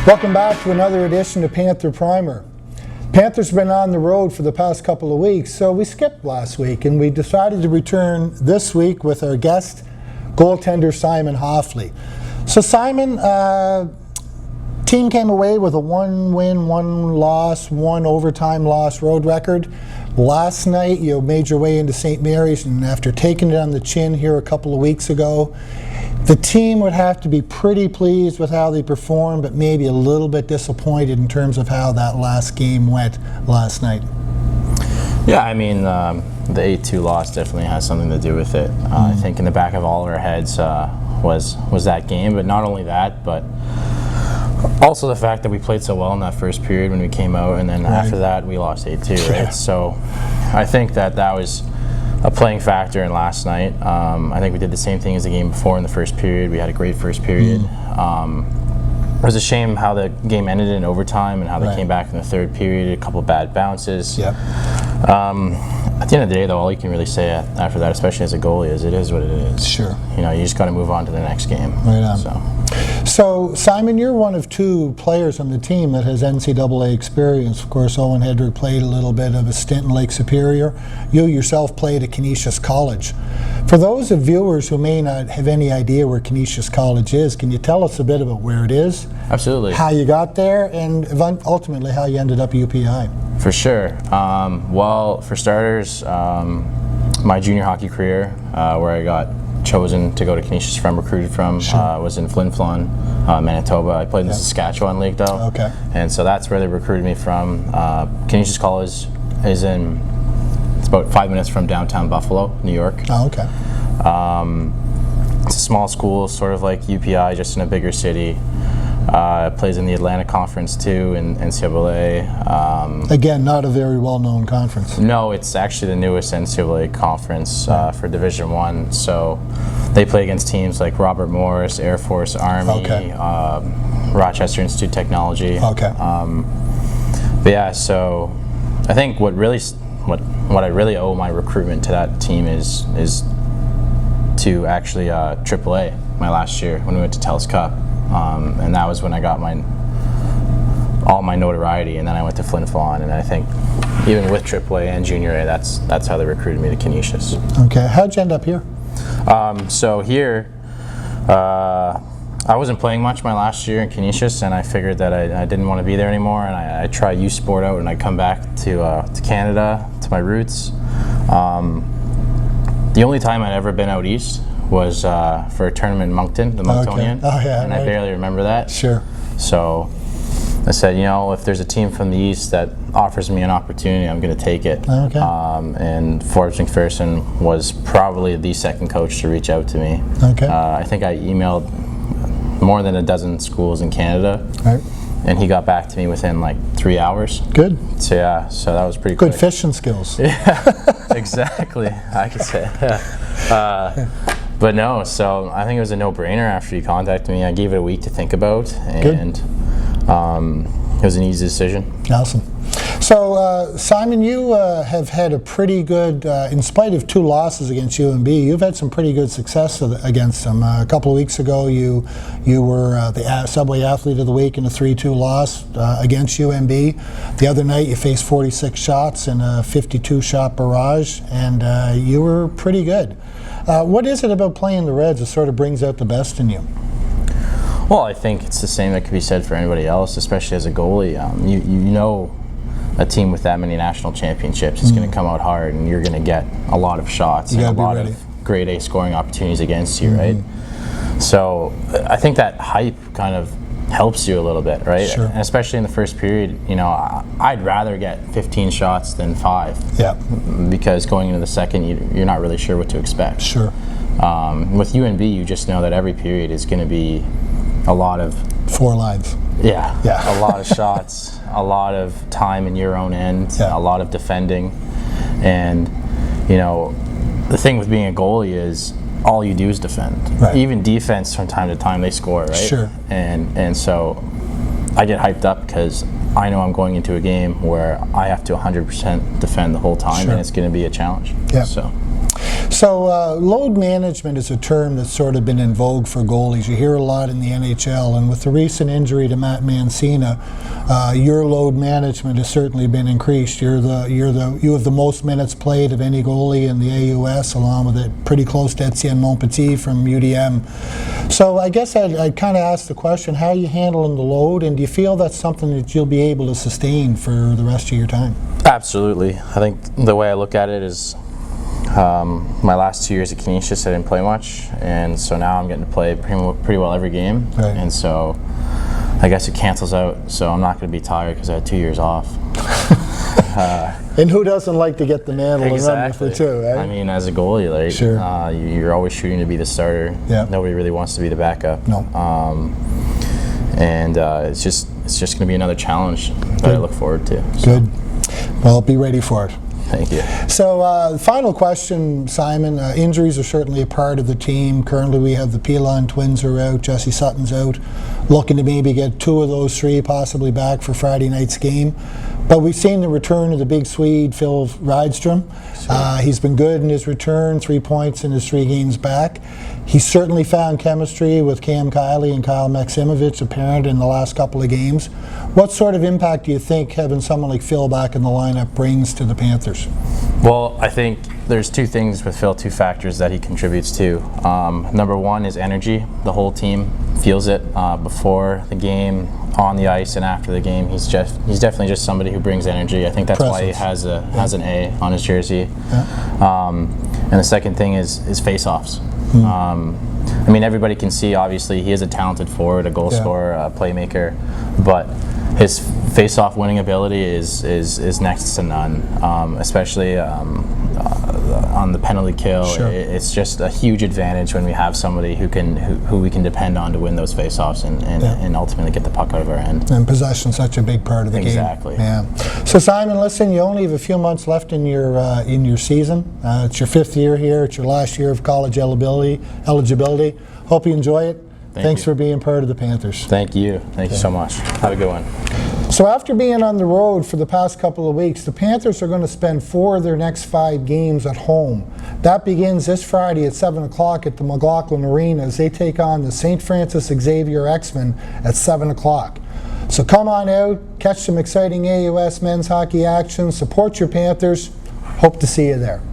Welcome back to another edition of Panther Primer. Panthers been on the road for the past couple of weeks, so we skipped last week and we decided to return this week with our guest, goaltender Simon Hofley. So Simon, team came away with a 1-win, 1-loss, 1 overtime loss road record. Last night you made your way into St. Mary's, and after taking it on the chin here a couple of weeks ago, the team would have to be pretty pleased with how they performed, but maybe a little bit disappointed in terms of how that last game went last night. Yeah, I mean, the 8-2 loss definitely has something to do with it. I think in the back of all of our heads was that game, but not only that, but also the fact that we played so well in that first period when we came out, and then after that we lost 8-2, right? So I think that was a playing factor in last night. I think we did the same thing as the game before in the first period. We had a great first period. It was a shame how the game ended in overtime and how they came back in the third period, a couple of bad bounces. Yep. At the end of the day, though, all you can really say after that, especially as a goalie, is it is what it is. Sure. You know, you just got to move on to the next game. Right on. So, Simon, you're one of 2 players on the team that has NCAA experience. Of course, Owen Hedrick played a little bit of a stint in Lake Superior. You yourself played at Canisius College. For those of viewers who may not have any idea where Canisius College is, can you tell us a bit about where it is? Absolutely. How you got there, and ultimately how you ended up at UPI? For sure. Well, for starters, my junior hockey career, where I got chosen to go to Canisius recruited from, was in Flin Flon, Manitoba. I played in the Saskatchewan League, though. Okay. And so that's where they recruited me from. Canisius College is it's about 5 minutes from downtown Buffalo, New York. Oh, okay. It's a small school, sort of like UPI, just in a bigger city. Plays in the Atlantic Conference too, in NCAA. Again, not a very well-known conference. No, it's actually the newest NCAA conference for Division I. So they play against teams like Robert Morris, Air Force, Army, Rochester Institute of Technology. Okay. But yeah, so I think what I really owe my recruitment to that team is to actually AAA my last year when we went to Telus Cup. And that was when I got all my notoriety, and then I went to Flin Flon, and I think even with AAA and Junior A, that's how they recruited me to Canisius. Okay, how'd you end up here? So here, I wasn't playing much my last year in Canisius, and I figured that I didn't want to be there anymore, and I tried youth sport out, and I come back to Canada, to my roots. The only time I'd ever been out east was for a tournament in Moncton, the Monctonian, and I barely remember that. Sure. So I said, you know, if there's a team from the east that offers me an opportunity, I'm going to take it. Okay. And Forbes McPherson was probably the second coach to reach out to me. Okay. I think I emailed more than a dozen schools in Canada. Right. And he got back to me within like 3 hours. Good. So yeah, so that was pretty good. Quick. Fishing skills. Yeah, exactly. I could say. But no, so I think it was a no-brainer after he contacted me. I gave it a week to think about, and it was an easy decision. Awesome. So, Simon, you have had a pretty good, in spite of 2 losses against UNB, you've had some pretty good success against them. A couple of weeks ago, you were the Subway Athlete of the Week in a 3-2 loss against UNB. The other night, you faced 46 shots in a 52-shot barrage, and you were pretty good. What is it about playing the Reds that sort of brings out the best in you? Well, I think it's the same that could be said for anybody else, especially as a goalie. You know a team with that many national championships is going to come out hard, and you're going to get a lot of shots and a lot of grade A scoring opportunities against you, right? So I think that hype kind of helps you a little bit, right? Sure. And especially in the first period, you know, I'd rather get 15 shots than 5. Yeah. Because going into the second, you're not really sure what to expect. Sure. With UNB, you just know that every period is going to be a lot of 4 lines. Yeah. Yeah. A lot of shots, a lot of time in your own end, a lot of defending, and you know, the thing with being a goalie is all you do is defend. Right. Even defense from time to time they score, right? Sure. And so I get hyped up because I know I'm going into a game where I have to 100% defend the whole time, and it's going to be a challenge. Yeah. So So load management is a term that's sort of been in vogue for goalies. You hear a lot in the NHL, and with the recent injury to Matt Mancina, your load management has certainly been increased. You have the most minutes played of any goalie in the AUS, along with it pretty close to Etienne Montpetit from UDM. So I guess I'd kind of ask the question, how are you handling the load, and do you feel that's something that you'll be able to sustain for the rest of your time? Absolutely. I think the way I look at it is my last 2 years at Canisius, I didn't play much, and so now I'm getting to play pretty well every game, right. And so I guess it cancels out, so I'm not going to be tired because I had 2 years off. And who doesn't like to get the mantle Exactly. and run for two, right? I mean, as a goalie, like, sure. You're always shooting to be the starter. Yeah. Nobody really wants to be the backup. No. And it's just going to be another challenge that I look forward to. So. Good. Well, be ready for it. Thank you. So, final question, Simon. Injuries are certainly a part of the team. Currently, we have the Pilon twins are out. Jesse Sutton's out. Looking to maybe get 2 of those 3 possibly back for Friday night's game. But we've seen the return of the big Swede, Phil Rydstrom. He's been good in his return, 3 points in his 3 games back. He's certainly found chemistry with Cam Kiley and Kyle Maximovich apparent in the last couple of games. What sort of impact do you think having someone like Phil back in the lineup brings to the Panthers? Well, I think there's 2 things with Phil, 2 factors that he contributes to. Number 1 is energy. The whole team feels it before the game, on the ice, and after the game. He's definitely just somebody who brings energy. I think that's why he has an A on his jersey. Yeah. And the second thing is face-offs. I mean, everybody can see, obviously, he is a talented forward, a goal scorer, a playmaker, but his face-off winning ability is next to none, especially on the penalty kill. Sure. It's just a huge advantage when we have somebody who we can depend on to win those face-offs and ultimately get the puck out of our end. And possession's such a big part of the game. Exactly. Yeah. So Simon, listen, you only have a few months left in your season. It's your 5th year here. It's your last year of college eligibility. Hope you enjoy it. Thanks for being part of the Panthers. Thank you. Thank you so much. Have a good one. So after being on the road for the past couple of weeks, the Panthers are going to spend 4 of their next 5 games at home. That begins this Friday at 7 o'clock at the McLaughlin Arena as they take on the St. Francis Xavier X-Men at 7 o'clock. So come on out, catch some exciting AUS men's hockey action, support your Panthers. Hope to see you there.